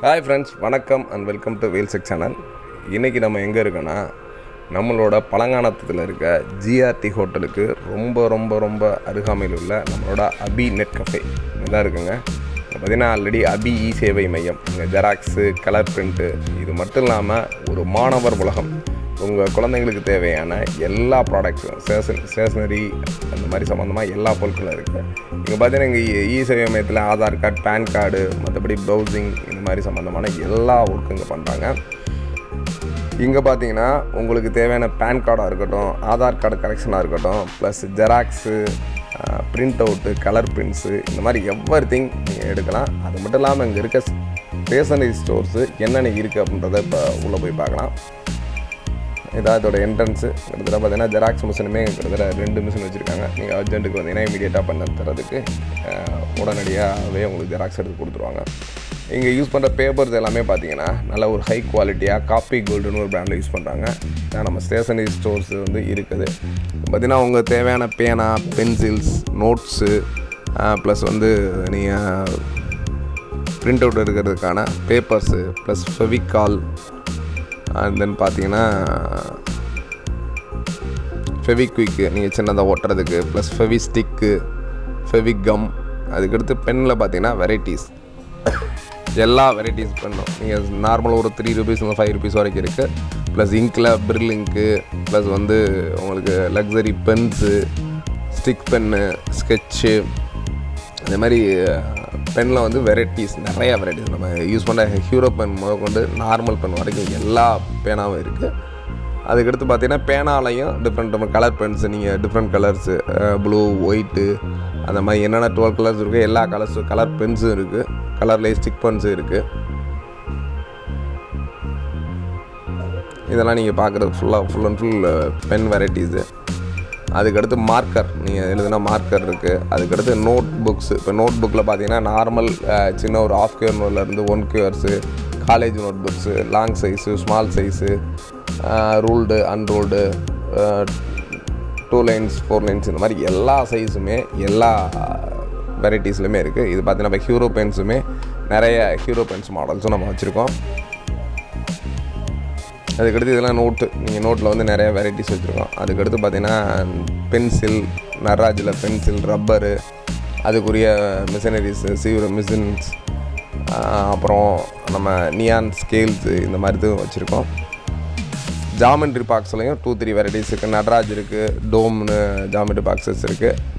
Hi friends, வணக்கம் and welcome to VEL'S channel. இன்றைக்கி நம்ம எங்கே இருக்கோன்னா, நம்மளோட பழங்கானத்தில் இருக்க ஜிஆர்டி ஹோட்டலுக்கு ரொம்ப ரொம்ப ரொம்ப அருகாமையில் உள்ள நம்மளோட அபி நெட் கஃபே இதான் இருக்குங்க. பார்த்திங்கன்னா ஆல்ரெடி அபி இ சேவை மையம், இங்கே ஜெராக்ஸு, கலர் பிரிண்ட்டு, இது மட்டும் இல்லாமல் ஒரு மாணவர் உலகம். உங்கள் குழந்தைங்களுக்கு தேவையான எல்லா ப்ராடக்ட்ஸும் ஸ்டேஷ்னரி அந்த மாதிரி சம்மந்தமாக எல்லா பொருட்களும் இருக்குது. இங்கே பார்த்தீங்கன்னா இங்கே இ சேவை மையத்தில் ஆதார் கார்டு, பேன் கார்டு, மற்றபடி ப்ரௌசிங் இந்த மாதிரி சம்மந்தமான எல்லா ஒர்க்கும் இங்கே பண்ணுறாங்க. இங்கே பார்த்தீங்கன்னா உங்களுக்கு தேவையான பேன் கார்டாக இருக்கட்டும், ஆதார் கார்டு கரெக்ஷனாக இருக்கட்டும், plus xerox, print out, colour prints, இந்த மாதிரி எவ்ரிதிங் நீங்கள் எடுக்கலாம். அது மட்டும் இல்லாமல் இங்கே இருக்க ஸ்டேஷனரி ஸ்டோர்ஸு என்னென்ன இருக்குது அப்படின்றத இப்போ உள்ளே போய் பார்க்கலாம். இதான் இதோட என்ட்ரன்ஸு. கிட்டத்தட்ட பார்த்தீங்கன்னா ஜெராக்ஸ் மிஷினுமே கிட்டத்தட்ட 2 மிஷின் வச்சுருக்காங்க. நீங்கள் அர்ஜென்ட்டுக்கு வந்தீங்கன்னா இமீடியட்டாக பண்ண தரதுக்கு உடனடியாகவே உங்களுக்கு ஜெராக்ஸ் எடுத்து கொடுத்துருவாங்க. இங்கே யூஸ் பண்ணுற பேப்பர்ஸ் எல்லாமே பார்த்தீங்கன்னா நல்ல ஒரு ஹை குவாலிட்டியாக காப்பி கோல்டுன்னு ஒரு பிராண்டில் யூஸ் பண்ணுறாங்க. நம்ம ஸ்டேஷனரி ஸ்டோர்ஸ் வந்து இருக்குது. பார்த்திங்கன்னா உங்களுக்கு தேவையான பேனா, பென்சில்ஸ், நோட்ஸு, ப்ளஸ் வந்து நீங்கள் பிரிண்ட் அவுட் எடுக்கிறதுக்கான papers, plus Fevicol, and then பார்த்தீங்கன்னா ஃபெவிக்விக்கு நீங்கள் சின்னதாக ஒட்டுறதுக்கு, ப்ளஸ் ஃபெவிஸ்டிக்கு, ஃபெவிகம். அதுக்கடுத்து பெண்ணில் பார்த்தீங்கன்னா வெரைட்டிஸ், எல்லா வெரைட்டிஸ் பெண்ணும் நீங்கள் நார்மலாக ஒரு 3 ரூபீஸ் இல்லை 5 ரூபீஸ் வரைக்கும் இருக்குது. ப்ளஸ் இங்கில் பிரில் இங்க்கு, ப்ளஸ் வந்து உங்களுக்கு luxury Benz, stick pen, sketch, இந்த மாதிரி பெனில் வந்து வெரைட்டிஸ், நிறையா வெரைட்டிஸ். நம்ம யூஸ் பண்ண ஹீரோ பென் முதல் கொண்டு நார்மல் பென் வரைக்கும் எல்லா பேனாவும் இருக்குது. அதுக்கடுத்து பார்த்திங்கன்னா பேனாலையும் டிஃப்ரெண்ட் கலர் பென்ஸு, நீங்கள் டிஃப்ரெண்ட் கலர்ஸு, ப்ளூ, ஒயிட்டு, அந்த மாதிரி என்னென்ன 12 கலர்ஸ் இருக்குது, எல்லா கலர் பென்ஸும் இருக்குது. கலர்லேயே ஸ்டிக் பென்ஸும் இருக்குது. இதெல்லாம் நீங்கள் பார்க்குறது full and full pen varieties. அதுக்கடுத்து மார்க்கர், நீங்கள் எழுதுனா மார்க்கர் இருக்குது. அதுக்கடுத்து நோட் புக்ஸு. இப்போ நோட் புக்கில் பார்த்தீங்கன்னா நார்மல் சின்ன ஒரு 1/2 கியூர் நோட்லேருந்து 1 quires, college notebooks, long size, small size, ruled, unruled, 2 lines, 4 lines, இந்த மாதிரி எல்லா சைஸுமே எல்லா வெரைட்டிஸ்லையுமே இருக்குது. இது பார்த்தீங்கன்னா இப்போ ஹீரோ பென்ஸுமே நிறைய ஹீரோ பென்ஸ் மாடல்ஸும் நம்ம வச்சுருக்கோம். அதுக்கடுத்து இதெல்லாம் நோட்டு, நீங்கள் நோட்டில் வந்து நிறையா வெரைட்டிஸ் வச்சுருக்கோம். அதுக்கடுத்து பார்த்திங்கன்னா பென்சில், நட்ராஜில் பென்சில், ரப்பரு, அதுக்குரிய மிஷினரிஸு, சீவிர மிஷின்ஸ், அப்புறம் நம்ம நியான் ஸ்கேல்ஸு, இந்த மாதிரி இதுவும் வச்சுருக்கோம். ஜாமெண்ட்ரி பாக்ஸ்லையும் 2-3 வெரைட்டிஸ் இருக்குது. நட்ராஜ் இருக்குது, டோம்னு ஜாமெண்ட்ரி பாக்ஸஸ் இருக்குது.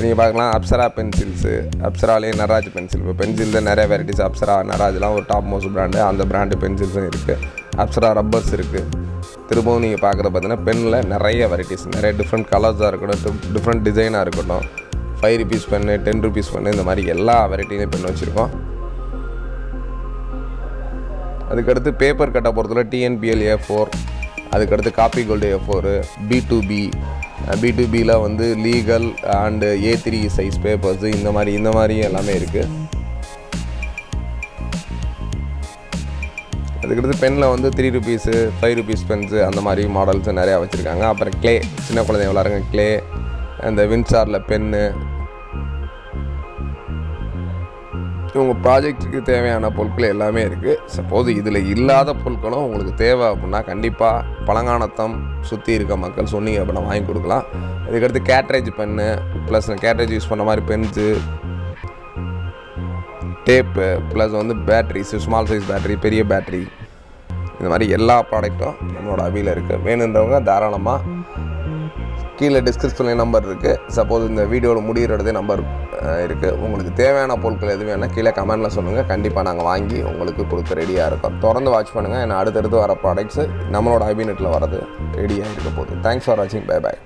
நீங்கள் பார்க்கலாம் அப்சரா பென்சில்ஸு, அப்சராலேயே நட்ராஜ் பென்சில். இப்போ பென்சிலில் நிறைய வெரைட்டிஸ், அப்சரா, நட்ராஜ்லாம் ஒரு டாப் மோஸ்ட் பிராண்டு. அந்த பிராண்டு பென்சில்ஸும் இருக்குது. அப்சரா ரப்பர்ஸ் இருக்குது. திரும்பவும் நீங்கள் பார்க்குறது பார்த்தீங்கன்னா பென்னில் நிறைய வெரைட்டிஸ், நிறைய டிஃப்ரெண்ட் கலர்ஸாக இருக்கட்டும், டிஃப்ரெண்ட் டிசைனாக இருக்கட்டும், 5 ரூபீஸ் பென்னு, 10 ரூபீஸ் பென்னு, இந்த மாதிரி எல்லா வெரைட்டிலையும் பென் வச்சுருக்கோம். அதுக்கடுத்து பேப்பர் கட்டை பொறுத்தவரை TNPL A4, அதுக்கடுத்து காப்பி கோல்டு A4, B2Bயில் வந்து legal and A3 size papers, இந்த மாதிரி எல்லாமே இருக்குது. அதுக்கடுத்து பெனில் வந்து 3 ரூபீஸு, 5 ரூபீஸ் பென்ஸு, அந்த மாதிரி மாடல்ஸு நிறையா வச்சுருக்காங்க. அப்புறம் க்ளே, சின்ன குழந்தைங்க விளாட்றாங்க க்ளே, அந்த வின்சாரில் பென்னு, உங்கள் ப்ராஜெக்ட்டுக்கு தேவையான பொருட்கள் எல்லாமே இருக்குது. சப்போஸ் இதில் இல்லாத பொருட்களும் உங்களுக்கு தேவை அப்படின்னா கண்டிப்பாக பழங்கானத்தம் சுற்றி இருக்க மக்கள் சொன்னீங்க அப்படின்னா வாங்கி கொடுக்கலாம். இதுக்கடுத்து cartridge pen, plus cartridge use பண்ண மாதிரி பென்ஸு, டேப்பு, ப்ளஸ் வந்து பேட்ரிஸு, ஸ்மால் சைஸ் பேட்ரி, பெரிய பேட்ரி, இந்த மாதிரி எல்லா ப்ராடக்ட்டும் நம்மளோட அபியில் இருக்குது. வேணுன்றவங்க தாராளமாக கீழே டிஸ்கிரிப்ஷன்லேயே நம்பர் இருக்குது. சப்போஸ் இந்த வீடியோவில் முடிகிற இடத்தே நம்பர் இருக்குது. உங்களுக்கு தேவையான பொருட்கள் எது வேணால் கீழே கமெண்டில் சொல்லுங்கள். கண்டிப்பாக நாங்கள் வாங்கி உங்களுக்கு கொடுக்க ரெடியாக இருக்கோம். தொடர்ந்து வாட்ச் பண்ணுங்கள். ஏன்னா அடுத்தடுத்து வர ப்ராடக்ட்ஸு நம்மளோட அபி நெட்டில் வரது ரெடியாக இருக்க போகுது. தேங்க்ஸ் ஃபார் வாட்சிங். Bye bye.